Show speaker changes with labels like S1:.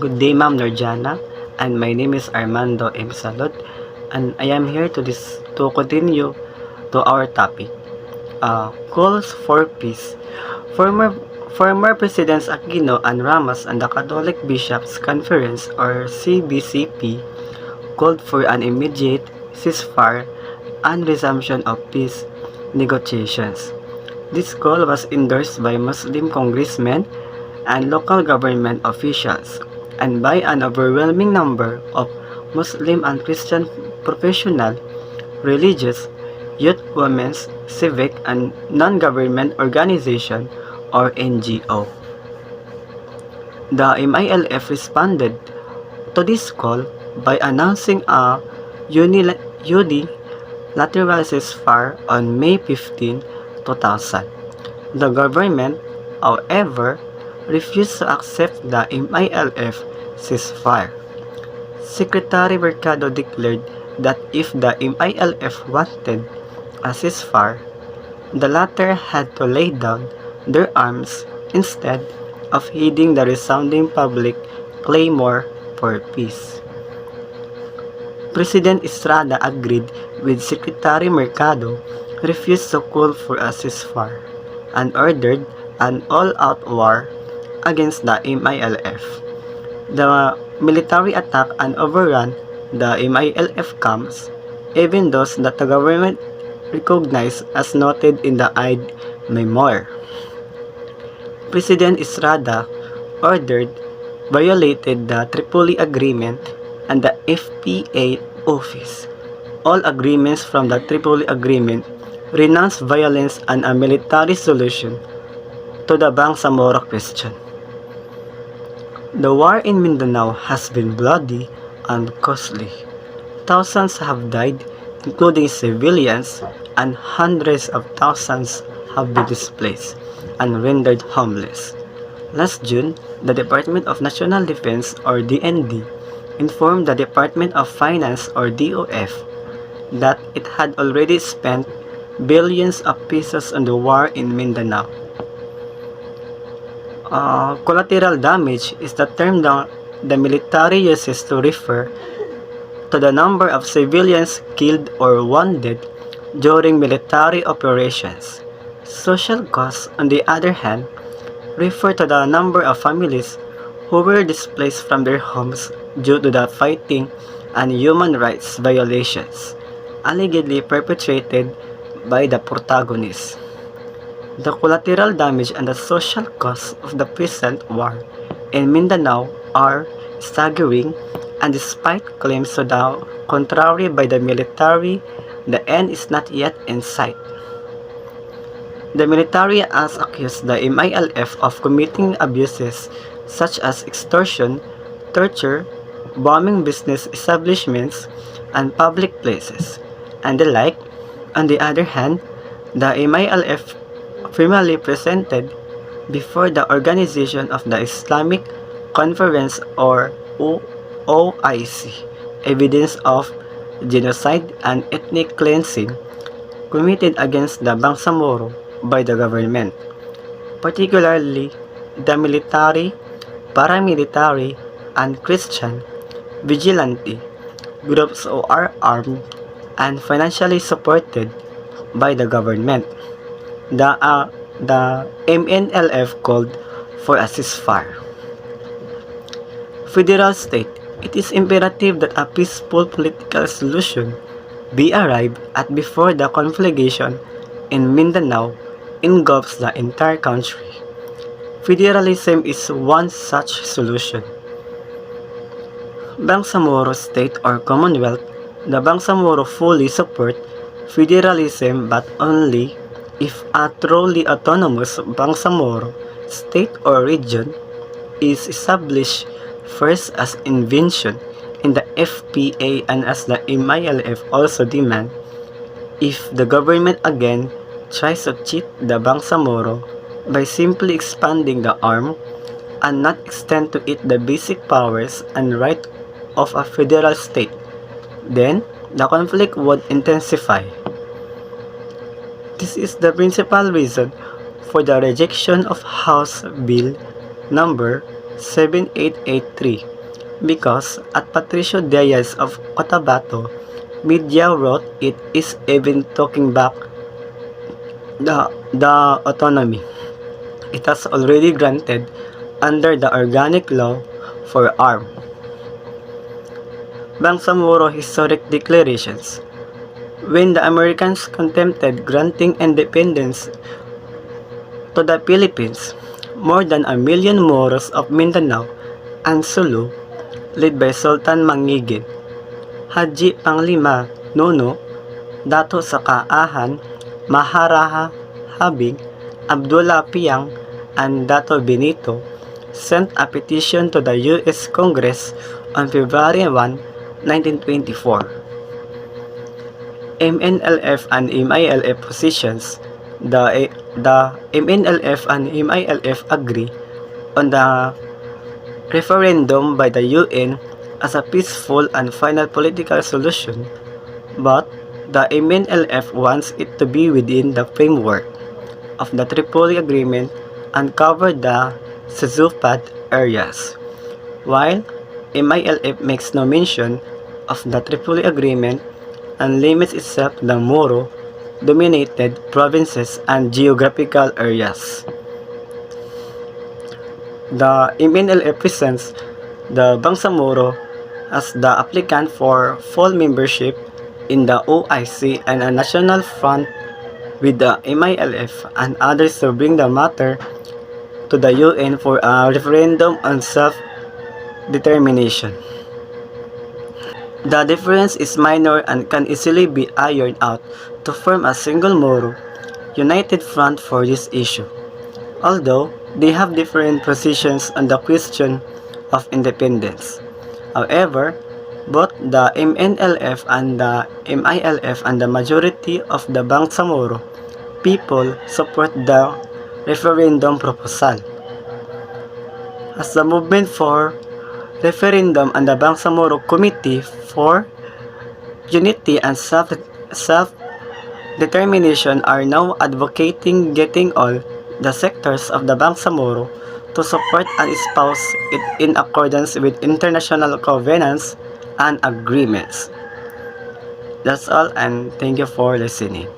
S1: Good day, Ma'am Norjana, and my name is Armando M. Salot, and I am here to continue to our topic. Calls for peace. Former Former Presidents Aquino and Ramos and the Catholic Bishops' Conference or CBCP called for an immediate ceasefire and resumption of peace negotiations. This call was endorsed by Muslim congressmen and local government officials, and by an overwhelming number of Muslim and Christian professional, religious, youth, women's, civic, and non-government organization or NGO. The MILF responded to this call by announcing a unilateral ceasefire on May 15, 2000. The government, however, refused to accept the MILF ceasefire. Secretary Mercado declared that if the MILF wanted a ceasefire, the latter had to lay down their arms instead of heeding the resounding public clamor for peace. President Estrada agreed with Secretary Mercado, refused to call for a ceasefire, and ordered an all-out war against the MILF. The military attack and overrun the MILF camps, even those that the government recognized as noted in the Eid Memoir. President Estrada ordered violated the Tripoli Agreement and the FPA office. All agreements from the Tripoli Agreement renounced violence and a military solution to the Bangsamoro question. The war in Mindanao has been bloody and costly. Thousands have died, including civilians, and hundreds of thousands have been displaced and rendered homeless. Last June, the Department of National Defense or DND informed the Department of Finance or DOF that it had already spent billions of pesos on the war in Mindanao. Collateral damage is the term the military uses to refer to the number of civilians killed or wounded during military operations. Social costs, on the other hand, refer to the number of families who were displaced from their homes due to the fighting and human rights violations allegedly perpetrated by the protagonists. The collateral damage and the social costs of the present war in Mindanao are staggering, and despite claims to the contrary by the military, the end is not yet in sight. The military has accused the MILF of committing abuses such as extortion, torture, bombing business establishments and public places, and the like. On the other hand, the MILF firmly presented before the Organization of the Islamic Conference or OIC evidence of genocide and ethnic cleansing committed against the Bangsamoro by the government, particularly the military, paramilitary, and Christian vigilante groups who are armed and financially supported by the government. The MNLF called for a ceasefire. Federal state, it is imperative that a peaceful political solution be arrived at before the conflagration in Mindanao engulfs the entire country. Federalism is one such solution. Bangsamoro State or Commonwealth, the Bangsamoro fully support federalism but only if a truly autonomous Bangsamoro state or region is established first as invention in the FPA and as the MILF also demand. If the government again tries to cheat the Bangsamoro by simply expanding the arm and not extend to it the basic powers and right of a federal state, then the conflict would intensify. This is the principal reason for the rejection of House Bill number 7883 because at Patricio Diaz of Cotabato, media wrote it is even talking back the autonomy it has already granted under the Organic Law for Arm. Bangsamoro Historic Declarations. When the Americans contemplated granting independence to the Philippines, more than 1 million Moros of Mindanao and Sulu, led by Sultan Mangigin, Haji Panglima Nuno, Dato Saka Ahan, Maharaja Habig, Abdullah Piang, and Dato Benito, sent a petition to the U.S. Congress on February 1, 1924. MNLF and MILF positions. The MNLF and MILF agree on the referendum by the UN as a peaceful and final political solution, but the MNLF wants it to be within the framework of the Tripoli Agreement and cover the Suzupad areas, while MILF makes no mention of the Tripoli Agreement and limits itself to the Moro-dominated provinces and geographical areas. The MNLF presents the Bangsamoro as the applicant for full membership in the OIC and a national front with the MILF and others to bring the matter to the UN for a referendum on self-determination. The difference is minor and can easily be ironed out to form a single Moro united front for this issue, although they have different positions on the question of independence. However, both the MNLF and the MILF and the majority of the Bangsamoro people support the referendum proposal. As the movement for referendum and the Bangsamoro Committee for Unity and Self-Determination are now advocating getting all the sectors of the Bangsamoro to support and espouse it in accordance with international covenants and agreements. That's all, and thank you for listening.